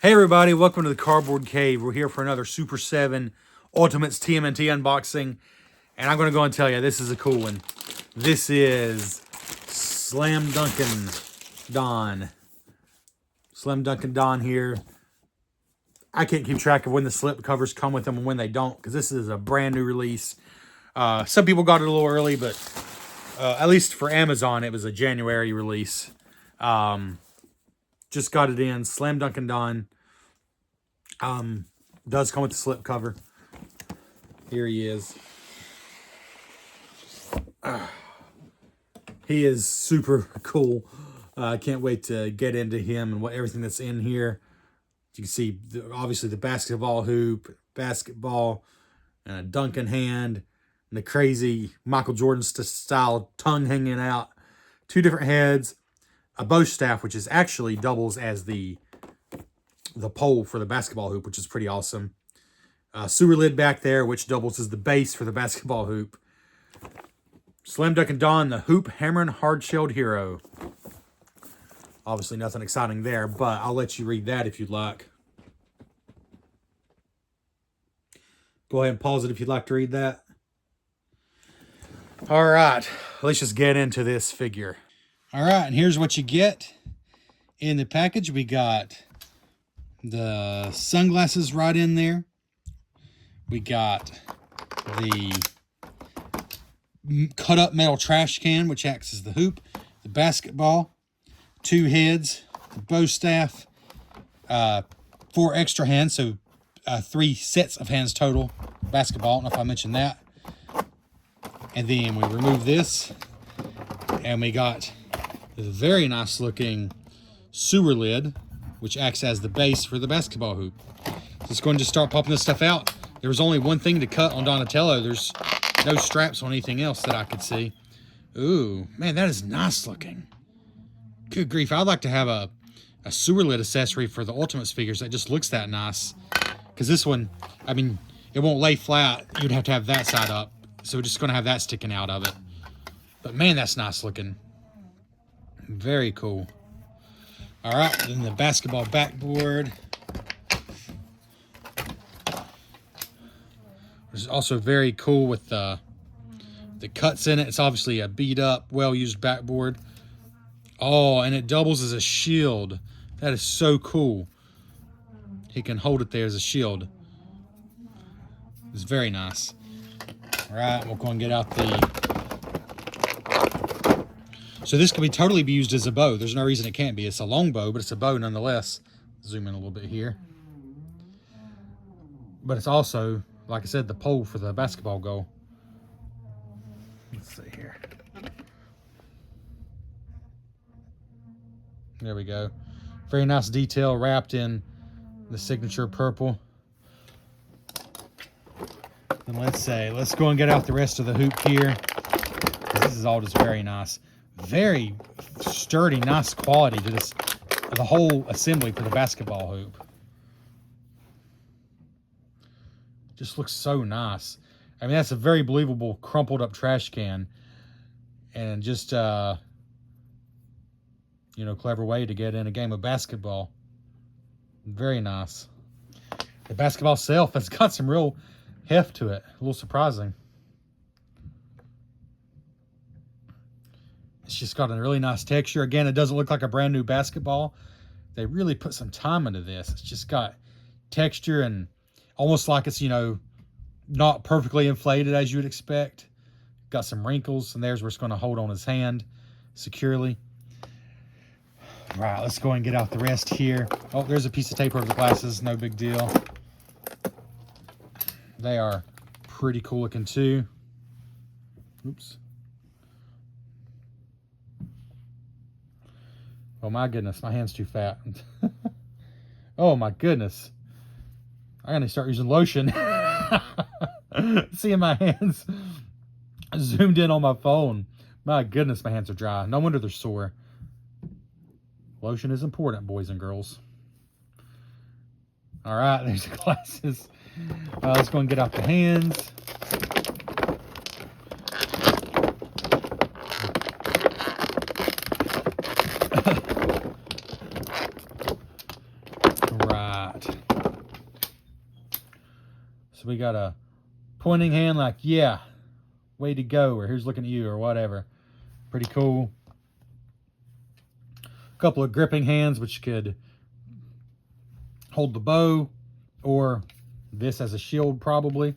Hey everybody, welcome to the Cardboard Cave. We're here for another Super 7 Ultimates TMNT unboxing. And I'm going to go and tell you, this is a cool one. This is Slam Dunkin Don. Slam Dunkin Don here. I can't keep track of when the slip covers come with them and when they don't, because this is a brand new release. Some people got it a little early, but at least for Amazon, it was a January release. Just got it in. Slam Dunkin Don. Does come with the slip cover. Here he is. He is super cool. I can't wait to get into him and everything that's in here. You can see, obviously, the basketball hoop, basketball, and a Dunkin hand, and the crazy Michael Jordan style tongue hanging out. Two different heads, a bow staff, which is actually doubles as the pole for the basketball hoop, which is pretty awesome. Sewer lid back there, which doubles as the base for the basketball hoop. Slam Dunkin Don, the hoop hammering hard-shelled hero. Obviously nothing exciting there, but I'll let you read that if you'd like. Go ahead and pause it if you'd like to read that. All right, let's just get into this figure. All right, and here's what you get in the package. We got the sunglasses right in there. We got the cut up metal trash can, which acts as the hoop, the basketball, two heads, the bow staff, 4 extra hands, so 3 sets of hands total. Basketball, I don't know if I mentioned that. And then we remove this, and we got the very nice looking sewer lid, which acts as the base for the basketball hoop. So let's go and just start popping this stuff out. There was only one thing to cut on Donatello. There's no straps on anything else that I could see. Ooh, man, that is nice looking. Good grief, I'd like to have a sewer lid accessory for the Ultimates figures that just looks that nice. Because this one, I mean, it won't lay flat. You'd have to have that side up. So we're just going to have that sticking out of it. But man, that's nice looking. Very cool. All right, then the basketball backboard. Which is also very cool with the cuts in it. It's obviously a beat up, well-used backboard. Oh, and it doubles as a shield. That is so cool. He can hold it there as a shield. It's very nice. All right, we'll go and get out So this could totally be used as a bow. There's no reason it can't be. It's a long bow, but it's a bow nonetheless. Zoom in a little bit here. But it's also, like I said, the pole for the basketball goal. Let's see here. There we go. Very nice detail wrapped in the signature purple. And let's go and get out the rest of the hoop here. This is all just very nice. Very sturdy, nice quality to the whole assembly for the basketball hoop. Just looks so nice. I mean, that's a very believable crumpled up trash can. And just, clever way to get in a game of basketball. Very nice. The basketball itself has got some real heft to it. A little surprising. It's just got a really nice texture. Again, it doesn't look like a brand new basketball. They really put some time into this. It's just got texture and almost like it's, not perfectly inflated as you would expect. Got some wrinkles, and there's where it's going to hold on his hand securely. All right, let's go and get out the rest here. Oh, there's a piece of tape over the glasses. No big deal. They are pretty cool looking too. Oops. Oh my goodness, my hand's too fat. Oh my goodness. I gotta start using lotion. Seeing my hands zoomed in on my phone. My goodness, my hands are dry. No wonder they're sore. Lotion is important, boys and girls. All right, there's the glasses. Let's go and get out the hands. So we got a pointing hand like, yeah, way to go, or here's looking at you, or whatever. Pretty cool. A couple of gripping hands, which could hold the bow, or this as a shield probably.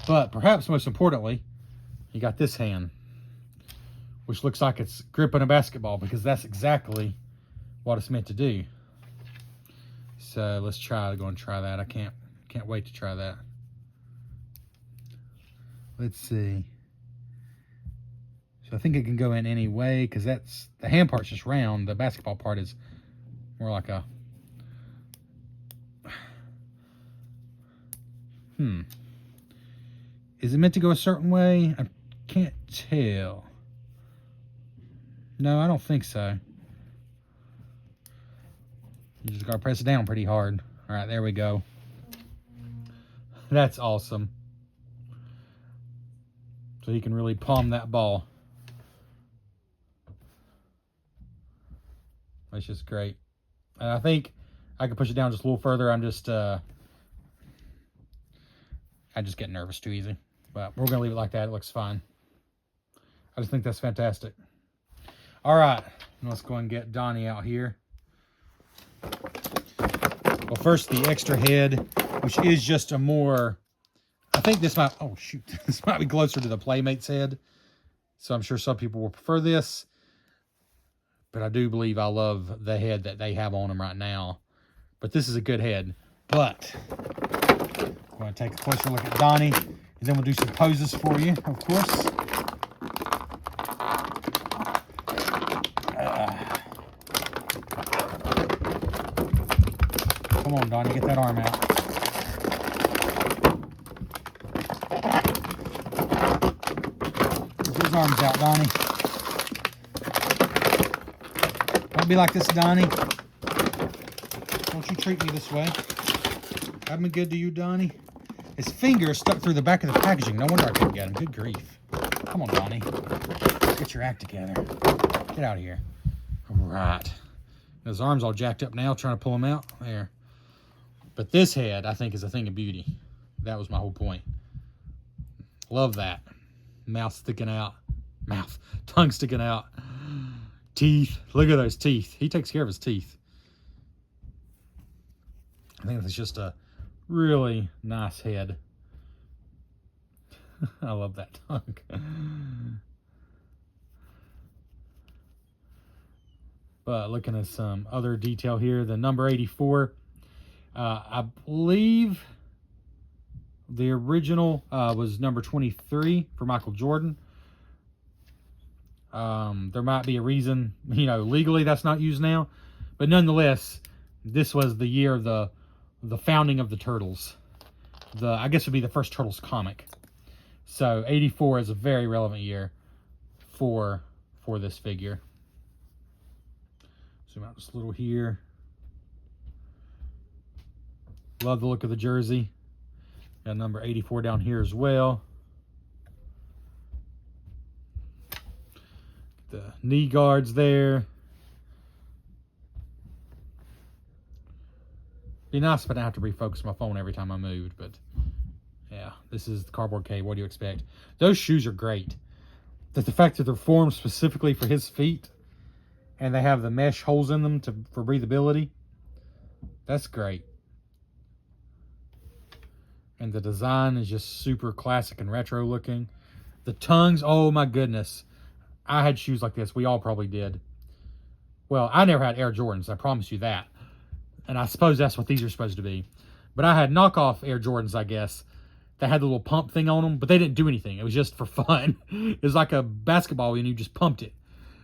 But perhaps most importantly, you got this hand, which looks like it's gripping a basketball, because that's exactly what it's meant to do. So let's go and try that. I can't wait to try that. Let's see. So I think it can go in any way, because that's the hand part's just round. The basketball part is more like a Is it meant to go a certain way? I can't tell. No, I don't think so. You just gotta press it down pretty hard. All right, there we go. That's awesome. So you can really palm that ball. That's just great. And I think I could push it down just a little further. I just get nervous too easy. But we're gonna leave it like that. It looks fine. I just think that's fantastic. All right, let's go and get Donnie out here. Well, first the extra head, which is just a more, I think this might, oh shoot, this might be closer to the Playmates head. So I'm sure some people will prefer this. But I do believe I love the head that they have on them right now. But this is a good head. But I'm going to take a closer look at Donnie. And then we'll do some poses for you, of course. Come on, Donnie, get that arm out. Get his arms out, Donnie. Don't be like this, Donnie. Don't you treat me this way. I've been good to you, Donnie. His finger stuck through the back of the packaging. No wonder I couldn't get him. Good grief. Come on, Donnie. Get your act together. Get out of here. All right. His arm's all jacked up now, trying to pull him out. There. But this head, I think, is a thing of beauty. That was my whole point. Love that. Mouth sticking out. Tongue sticking out. Teeth. Look at those teeth. He takes care of his teeth. I think that's just a really nice head. I love that tongue. But looking at some other detail here, the number 84, I believe the original was number 23 for Michael Jordan. There might be a reason, legally that's not used now. But nonetheless, this was the year of the founding of the Turtles. I guess would be the first Turtles comic. So 84 is a very relevant year for this figure. Zoom out just a little here. Love the look of the jersey. Got number 84 down here as well. The knee guards there. Be nice if I didn't have to refocus my phone every time I moved, but yeah, this is the cardboard cave. What do you expect? Those shoes are great. The fact that they're formed specifically for his feet and they have the mesh holes in them for breathability, that's great. And the design is just super classic and retro looking. The tongues, oh my goodness. I had shoes like this. We all probably did. Well, I never had Air Jordans, I promise you that. And I suppose that's what these are supposed to be. But I had knockoff Air Jordans, I guess, that had the little pump thing on them, but they didn't do anything. It was just for fun. It was like a basketball and you just pumped it.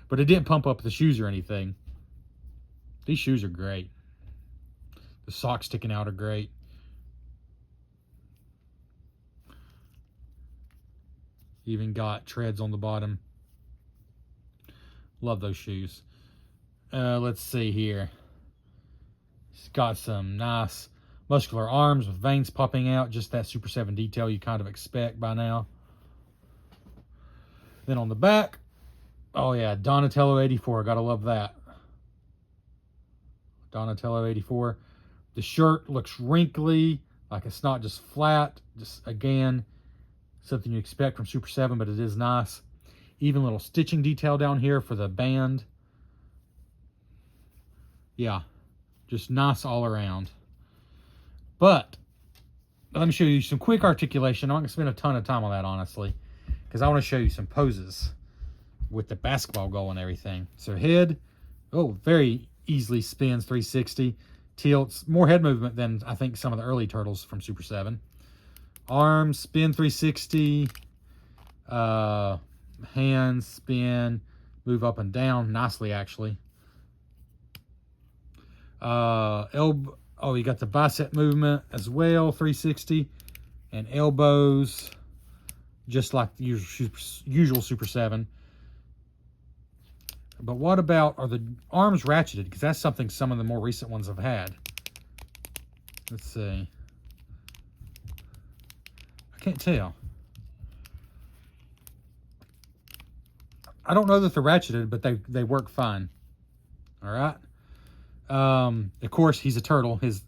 But it didn't pump up the shoes or anything. These shoes are great. The socks sticking out are great. Even got treads on the bottom. Love those shoes. Let's see here. It's got some nice muscular arms with veins popping out. Just that Super 7 detail you kind of expect by now. Then on the back, oh yeah, Donatello 84. Gotta love that. Donatello 84. The shirt looks wrinkly, like it's not just flat. Just, again, something you expect from Super 7, but it is nice. Even little stitching detail down here for the band. Yeah, just nice all around. But let me show you some quick articulation. I'm not going to spend a ton of time on that, honestly, because I want to show you some poses with the basketball goal and everything. So head, oh, very easily spins 360. Tilts, more head movement than I think some of the early Turtles from Super 7. Arms, spin 360. Hands, spin, move up and down nicely, actually. Elbow, oh, you got the bicep movement as well, 360. And elbows, just like the usual Super 7. But what about, are the arms ratcheted? Because that's something some of the more recent ones have had. Let's see. I can't tell. I don't know that they're ratcheted, but they work fine. All right. Of course, he's a turtle. His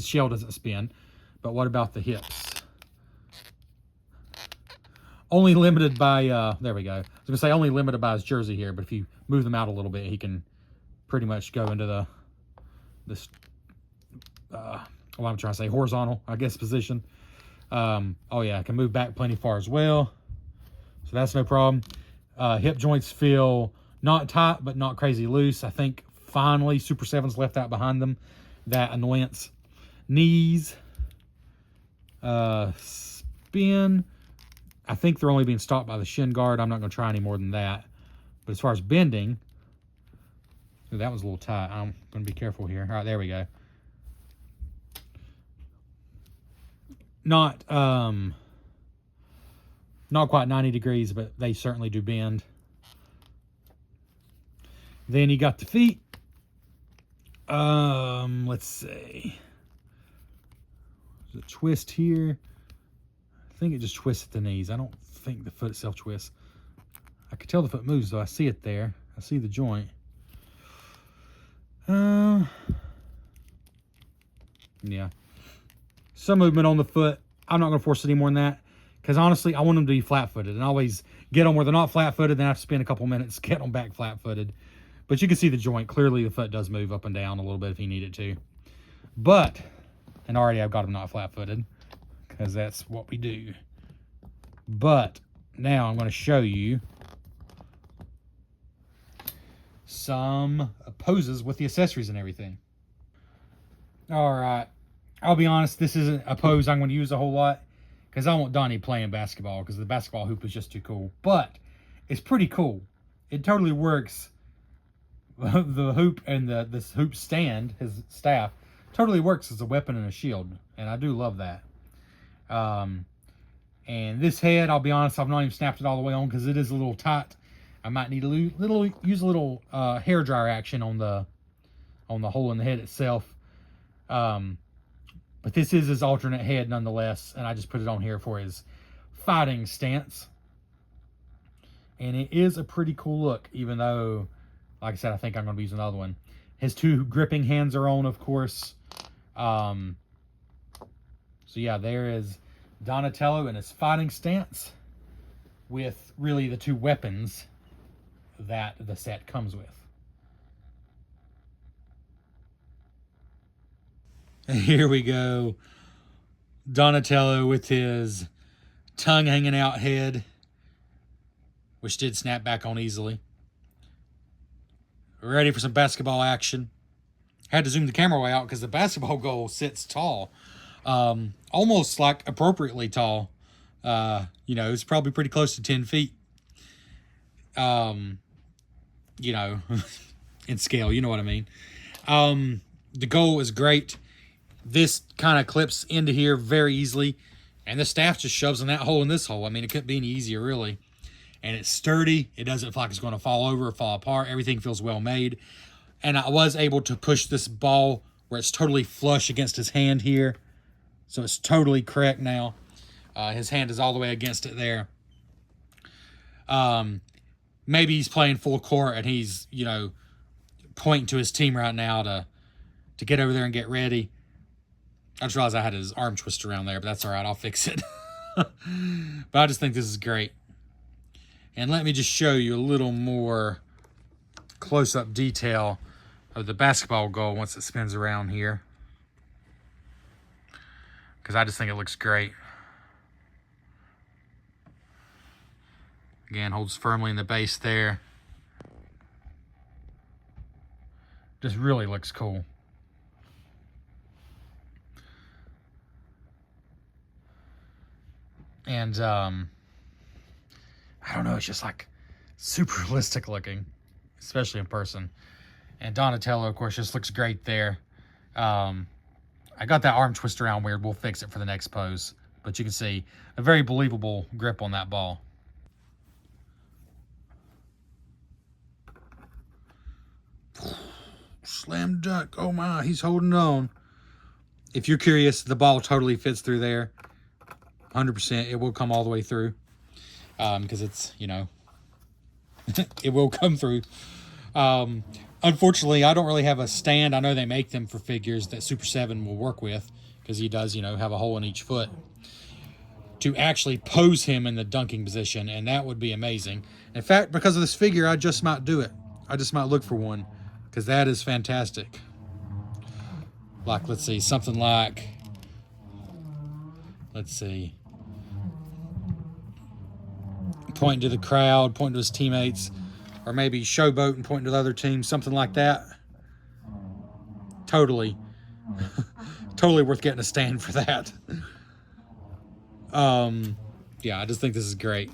shell doesn't spin. But what about the hips? Only limited by, there we go. I was going to say only limited by his jersey here, but if you move them out a little bit, he can pretty much go into this, what I'm trying to say, horizontal, I guess, position. Oh yeah, I can move back plenty far as well. So that's no problem. Hip joints feel not tight, but not crazy loose. I think finally Super 7's left out behind them that annoyance. Knees, spin. I think they're only being stopped by the shin guard. I'm not going to try any more than that. But as far as bending, ooh, that was a little tight. I'm going to be careful here. All right, there we go. Not quite 90 degrees, but they certainly do bend. Then you got the feet. Let's see. There's a twist here. I think it just twists at the knees. I don't think the foot itself twists. I can tell the foot moves, though. I see it there. I see the joint. Yeah. Some movement on the foot. I'm not going to force it any more than that. Because honestly, I want them to be flat-footed. And I always get them where they're not flat-footed. Then I have to spend a couple minutes getting them back flat-footed. But you can see the joint. Clearly, the foot does move up and down a little bit if you need it to. But, and already I've got them not flat-footed. Because that's what we do. But now I'm going to show you some poses with the accessories and everything. All right. I'll be honest, this isn't a pose I'm going to use a whole lot. Because I want Donnie playing basketball. Because the basketball hoop is just too cool. But it's pretty cool. It totally works. The hoop and this hoop stand, his staff, totally works as a weapon and a shield. And I do love that. And this head, I'll be honest, I've not even snapped it all the way on because it is a little tight. I might need to use a little hair dryer action on the hole in the head itself. But this is his alternate head nonetheless, and I just put it on here for his fighting stance. And it is a pretty cool look, even though, like I said, I think I'm going to be using another one. His two gripping hands are on, of course. So yeah, there is Donatello in his fighting stance with really the two weapons that the set comes with. And here we go. Donatello with his tongue hanging out head, which did snap back on easily. Ready for some basketball action. Had to zoom the camera way out because the basketball goal sits tall. Almost like appropriately tall. It's probably pretty close to 10 feet. In scale, you know what I mean. The goal is great. This kind of clips into here very easily. And the staff just shoves in that hole in this hole. I mean, it couldn't be any easier, really. And it's sturdy. It doesn't feel like it's going to fall over or fall apart. Everything feels well made. And I was able to push this ball where it's totally flush against his hand here. So it's totally correct now. His hand is all the way against it there. Maybe he's playing full court and he's, pointing to his team right now to get over there and get ready. I just realized I had his arm twisted around there, but that's all right. I'll fix it. But I just think this is great. And let me just show you a little more close-up detail of the basketball goal once it spins around here, because I just think it looks great. Again, holds firmly in the base there. Just really looks cool. And I don't know, it's just like super realistic looking, especially in person. And Donatello, of course, just looks great there. I got that arm twist around weird. We'll fix it for the next pose. But you can see a very believable grip on that ball. Slam dunk. Oh my, he's holding on. If you're curious, the ball totally fits through there. 100%. It will come all the way through. Because it's, you know, it will come through. Unfortunately, I don't really have a stand. I know they make them for figures that Super 7 will work with, because he does, you know, have a hole in each foot, to actually pose him in the dunking position, and that would be amazing. In fact, because of this figure, I just might do it. I just might look for one, because that is fantastic. Like, let's see, something like, let's see, pointing to the crowd, pointing to his teammates, or maybe showboat and pointing to the other team, something like that. Totally. Totally worth getting a stand for that. Yeah, I just think this is great.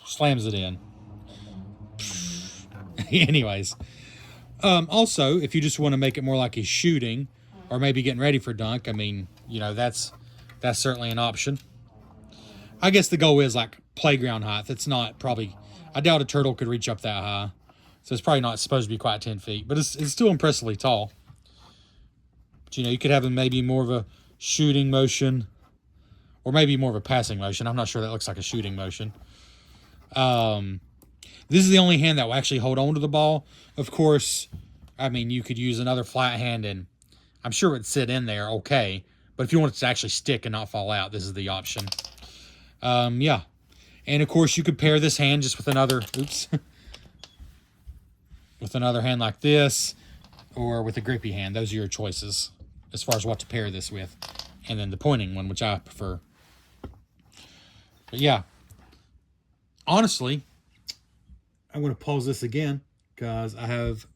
Slams it in. Anyways. Also, if you just want to make it more like he's shooting, or maybe getting ready for dunk, I mean, you know, that's certainly an option. I guess the goal is like playground height. It's not probably, I doubt a turtle could reach up that high. So it's probably not supposed to be quite 10 feet, but it's still impressively tall. But, you know, you could have him maybe more of a shooting motion, or maybe more of a passing motion. I'm not sure that looks like a shooting motion. This is the only hand that will actually hold on to the ball. Of course, I mean, you could use another flat hand, and I'm sure it would sit in there okay. But if you want it to actually stick and not fall out, this is the option. Yeah. And, of course, you could pair this hand just with another, oops, with another hand like this, or with a grippy hand. Those are your choices as far as what to pair this with. And then the pointing one, which I prefer. But, yeah. Honestly, I'm going to pause this again because I have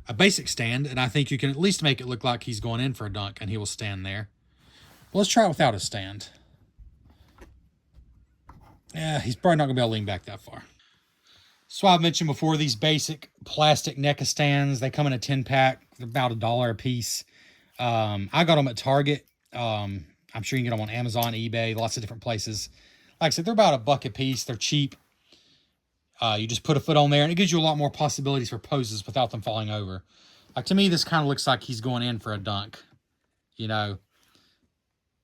a basic stand, and I think you can at least make it look like he's going in for a dunk, and he will stand there. Well, let's try it without a stand. Yeah, he's probably not going to be able to lean back that far. So I've mentioned before, these basic plastic NECA stands, they come in a 10-pack. They're about $1 a piece. I got them at Target. I'm sure you can get them on Amazon, eBay, lots of different places. Like I said, they're about $1 a piece. They're cheap. You just put a foot on there, and it gives you a lot more possibilities for poses without them falling over. Like, to me, this kind of looks like he's going in for a dunk. You know,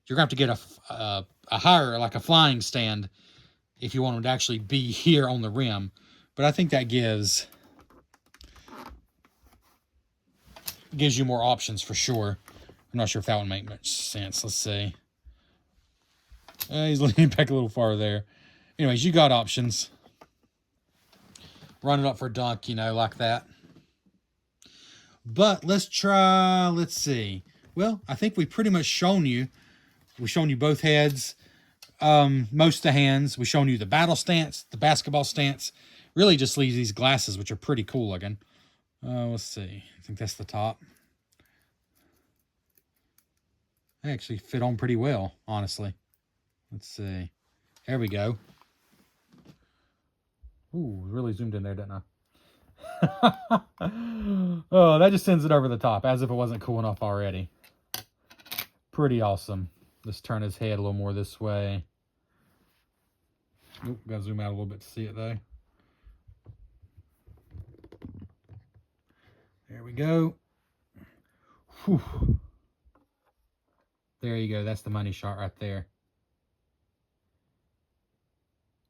you're going to have to get a higher, like a flying stand, if you want him to actually be here on the rim. But I think that gives you more options for sure. I'm not sure if that would make much sense. Let's see. He's leaning back a little farther there. Anyways, you got options. Run it up for a dunk, you know, like that. But let's try, let's see. Well, I think we've pretty much shown you. We've shown you both heads, most of the hands. We've shown you the battle stance, the basketball stance. Really just leaves these glasses, which are pretty cool looking. Let's see. I think that's the top. They actually fit on pretty well, honestly. Let's see. There we go. Ooh, really zoomed in there, didn't I? Oh, that just sends it over the top, as if it wasn't cool enough already. Pretty awesome. Let's turn his head a little more this way. Oop, gotta zoom out a little bit to see it, though. There we go. Whew. There you go. That's the money shot right there.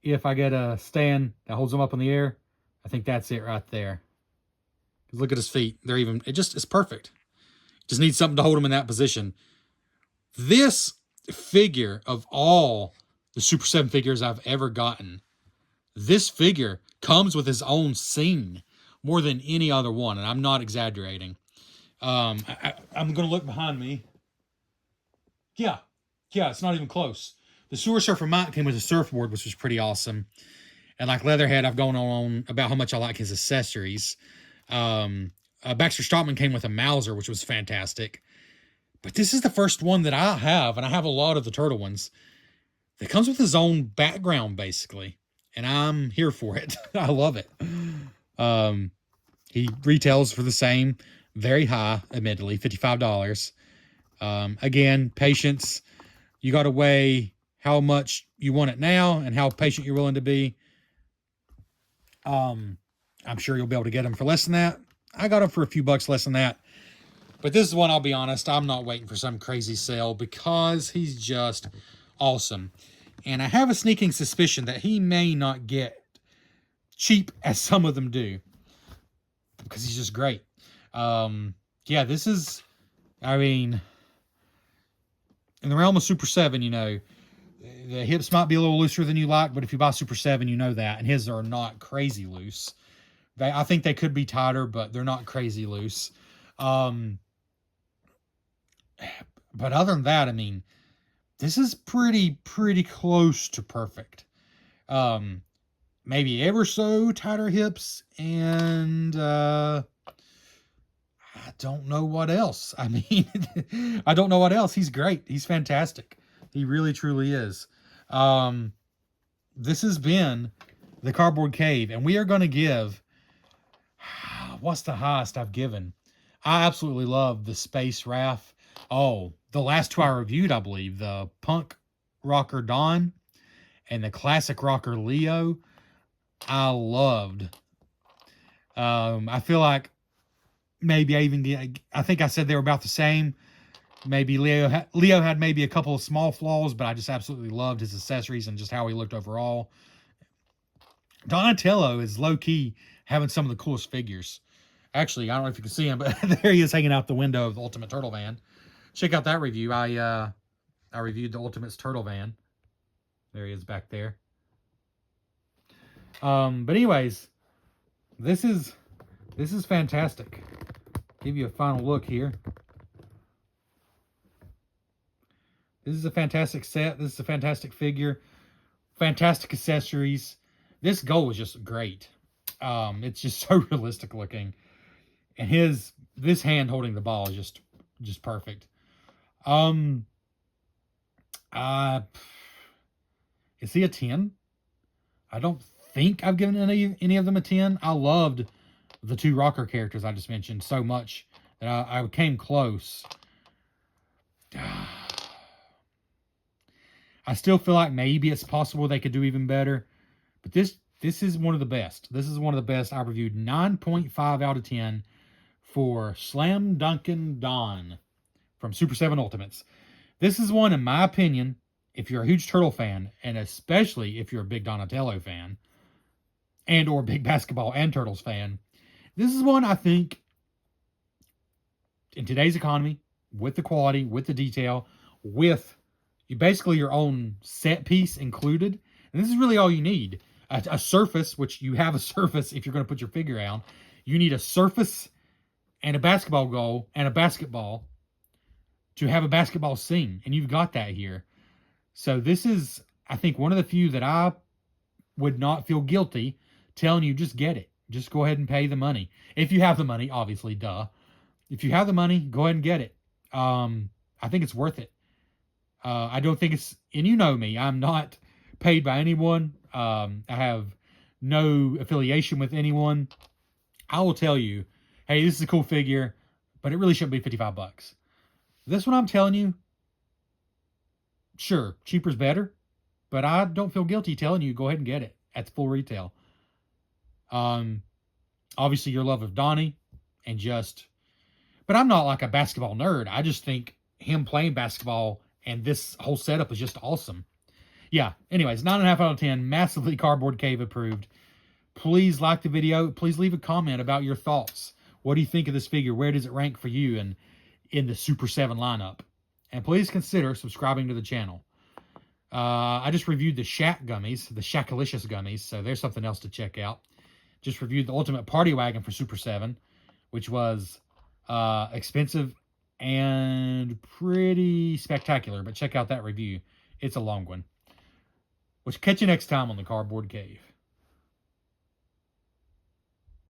If I get a stand that holds them up in the air, I think that's it right there. Look at his feet. It's perfect. Just needs something to hold him in that position. This figure, of all the Super 7 figures I've ever gotten, this figure comes with his own scene more than any other one, and I'm not exaggerating. I'm going to look behind me. Yeah, it's not even close. The Sewer Surfer Mike came with a surfboard, which was pretty awesome. And like Leatherhead, I've gone on about how much I like his accessories. Baxter Stockman came with a Mauser, which was fantastic. But this is the first one that I have, and I have a lot of the turtle ones, that comes with his own background, basically. And I'm here for it. I love it. He retails for the same, very high, admittedly, $55. Again, patience. You got to weigh how much you want it now and how patient you're willing to be. I'm sure you'll be able to get them for less than that. I got them for a few bucks less than that. But this is one, I'll be honest, I'm not waiting for some crazy sale because he's just awesome. And I have a sneaking suspicion that he may not get cheap as some of them do, because he's just great. Yeah, this is, I mean, in the realm of Super 7, you know, the hips might be a little looser than you like, but if you buy Super 7, you know that. And his are not crazy loose. I think they could be tighter, but they're not crazy loose. But other than that, I mean, this is pretty close to perfect. Maybe ever so tighter hips, and I don't know what else. I mean, I don't know what else. He's great. He's fantastic. He really, truly is. This has been the Cardboard Cave, and we are going to give, what's the highest I've given? I absolutely love the Space Raph. Oh, the last two I reviewed, I believe, the Punk Rocker Don and the Classic Rocker Leo, I loved. I feel like maybe I think I said they were about the same. Maybe Leo had maybe a couple of small flaws, but I just absolutely loved his accessories and just how he looked overall. Donatello is low-key having some of the coolest figures. Actually, I don't know if you can see him, but there he is hanging out the window of the Ultimate Turtle Van. Check out that review. I reviewed the Ultimate's Turtle Van. There he is back there. But anyways, this is fantastic. Give you a final look here. This is a fantastic set. This is a fantastic figure. Fantastic accessories. This goal is just great. It's just so realistic looking. And this hand holding the ball is just perfect. Is he a 10? I don't think I've given any of them a 10. I loved the two rocker characters I just mentioned so much that I came close. I still feel like maybe it's possible they could do even better. But this is one of the best. This is one of the best. I reviewed 9.5 out of 10 for Slam Dunkin Don from Super 7 Ultimates. This is one, in my opinion, if you're a huge Turtle fan, and especially if you're a big Donatello fan, and or big basketball and Turtles fan, this is one I think, in today's economy, with the quality, with the detail, with basically your own set piece included, and this is really all you need. A surface, which you have a surface if you're going to put your figure out. You need a surface and a basketball goal and a basketball to have a basketball scene, and you've got that here. So this is, I think, one of the few that I would not feel guilty telling you just get it. Just go ahead and pay the money. If you have the money, obviously, duh. If you have the money, go ahead and get it. I think it's worth it. I don't think it's, and you know me, I'm not paid by anyone. I have no affiliation with anyone. I will tell you, hey, this is a cool figure, but it really shouldn't be $55. This one I'm telling you, sure, cheaper's better, but I don't feel guilty telling you go ahead and get it at the full retail. Obviously your love of Donnie and but I'm not like a basketball nerd. I just think him playing basketball and this whole setup is just awesome. Yeah, anyways, 9.5 out of 10, massively Cardboard Cave approved. Please like the video. Please leave a comment about your thoughts. What do you think of this figure? Where does it rank for you in the Super 7 lineup? And please consider subscribing to the channel. I just reviewed the Shack gummies, the Shackalicious gummies, so there's something else to check out. Just reviewed the Ultimate Party Wagon for Super 7, which was expensive and pretty spectacular, but check out that review. It's a long one. We'll catch you next time on the Cardboard Cave.